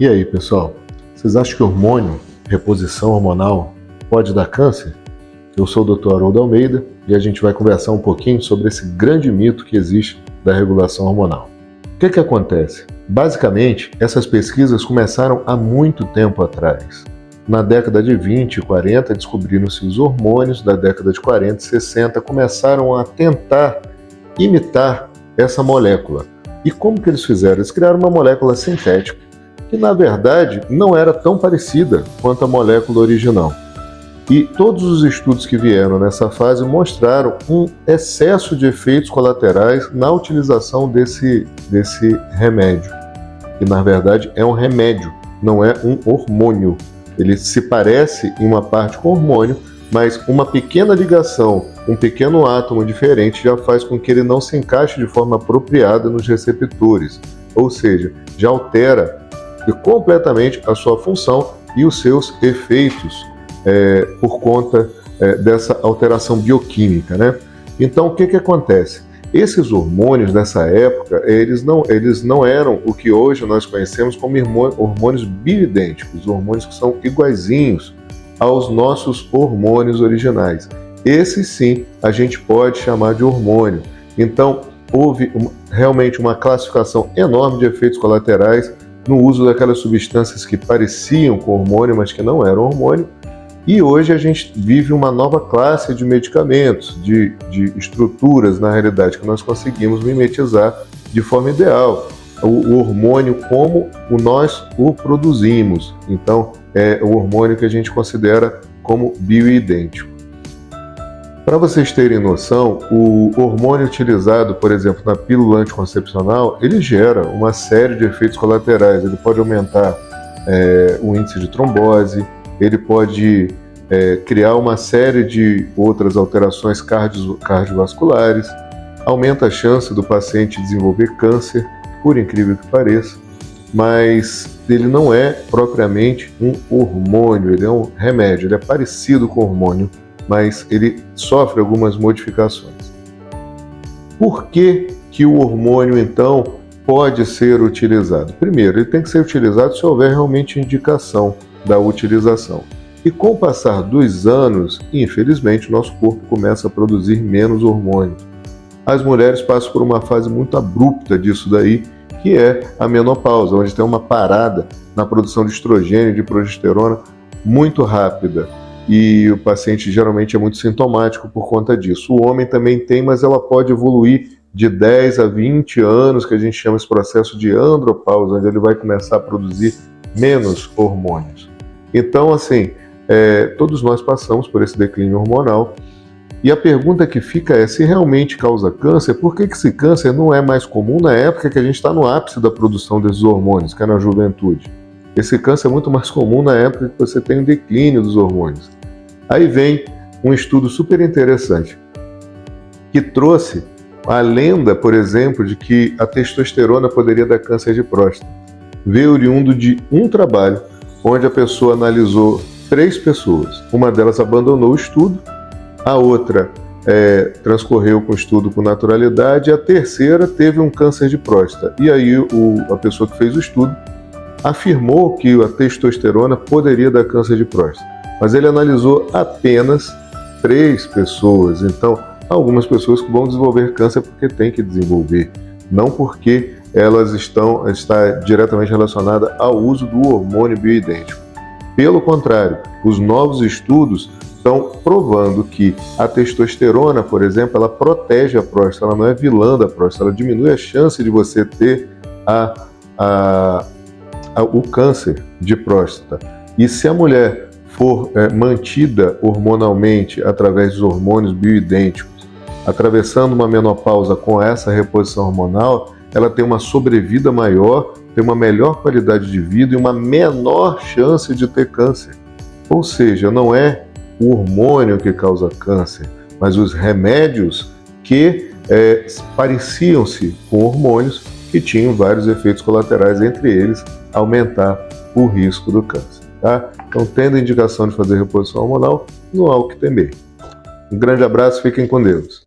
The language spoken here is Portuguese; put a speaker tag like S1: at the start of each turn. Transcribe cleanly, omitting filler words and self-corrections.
S1: E aí, pessoal? Vocês acham que hormônio, reposição hormonal, pode dar câncer? Eu sou o Dr. Haroldo Almeida e a gente vai conversar um pouquinho sobre esse grande mito que existe da regulação hormonal. O que acontece? Basicamente, essas pesquisas começaram há muito tempo atrás. Na década de 20 e 40, descobriram-se os hormônios, da década de 40 e 60, começaram a tentar imitar essa molécula. E como que eles fizeram? Eles criaram uma molécula sintética, que na verdade não era tão parecida quanto a molécula original. E todos os estudos que vieram nessa fase mostraram um excesso de efeitos colaterais na utilização desse remédio. Que na verdade é um remédio, não é um hormônio. Ele se parece em uma parte com hormônio, mas uma pequena ligação, um pequeno átomo diferente já faz com que ele não se encaixe de forma apropriada nos receptores. Ou seja, já altera completamente a sua função e os seus efeitos por conta dessa alteração bioquímica, né? Então, o que acontece? Esses hormônios nessa época, eles não eram o que hoje nós conhecemos como hormônios bioidênticos, hormônios que são iguaizinhos aos nossos hormônios originais. Esses sim, a gente pode chamar de hormônio. Então, houve realmente uma classificação enorme de efeitos colaterais no uso daquelas substâncias que pareciam com hormônio, mas que não eram hormônio. E hoje a gente vive uma nova classe de medicamentos, de estruturas, na realidade, que nós conseguimos mimetizar de forma ideal. O hormônio como nós o produzimos. Então, é o hormônio que a gente considera como bioidêntico. Para vocês terem noção, o hormônio utilizado, por exemplo, na pílula anticoncepcional, ele gera uma série de efeitos colaterais. Ele pode aumentar o índice de trombose, ele pode criar uma série de outras alterações cardiovasculares, aumenta a chance do paciente desenvolver câncer, por incrível que pareça, mas ele não é propriamente um hormônio, ele é um remédio, ele é parecido com hormônio, mas ele sofre algumas modificações. Por que o hormônio, então, pode ser utilizado? Primeiro, ele tem que ser utilizado se houver realmente indicação da utilização. E com o passar dos anos, infelizmente, o nosso corpo começa a produzir menos hormônios. As mulheres passam por uma fase muito abrupta disso daí, que é a menopausa, onde tem uma parada na produção de estrogênio e de progesterona muito rápida. E o paciente geralmente é muito sintomático por conta disso. O homem também tem, mas ela pode evoluir de 10 a 20 anos, que a gente chama esse processo de andropausa, onde ele vai começar a produzir menos hormônios. Então, assim, todos nós passamos por esse declínio hormonal. E a pergunta que fica é, se realmente causa câncer, por que esse câncer não é mais comum na época que a gente está no ápice da produção desses hormônios, que é na juventude? Esse câncer é muito mais comum na época que você tem um declínio dos hormônios. Aí vem um estudo super interessante, que trouxe a lenda, por exemplo, de que a testosterona poderia dar câncer de próstata. Veio oriundo de um trabalho, onde a pessoa analisou 3 pessoas. Uma delas abandonou o estudo, a outra transcorreu com o estudo com naturalidade, e a terceira teve um câncer de próstata. E aí a pessoa que fez o estudo afirmou que a testosterona poderia dar câncer de próstata. Mas ele analisou apenas 3 pessoas. Então, algumas pessoas que vão desenvolver câncer porque tem que desenvolver, não porque elas está diretamente relacionada ao uso do hormônio bioidêntico. Pelo contrário, os novos estudos estão provando que a testosterona, por exemplo, ela protege a próstata, ela não é vilã da próstata, ela diminui a chance de você ter o câncer de próstata. E se a mulher for mantida hormonalmente através dos hormônios bioidênticos, atravessando uma menopausa com essa reposição hormonal, ela tem uma sobrevida maior, tem uma melhor qualidade de vida e uma menor chance de ter câncer. Ou seja, não é o hormônio que causa câncer, mas os remédios que pareciam-se com hormônios que tinham vários efeitos colaterais, entre eles aumentar o risco do câncer. Tá? Então, tendo a indicação de fazer reposição hormonal, não há o que temer. Um grande abraço, fiquem com Deus.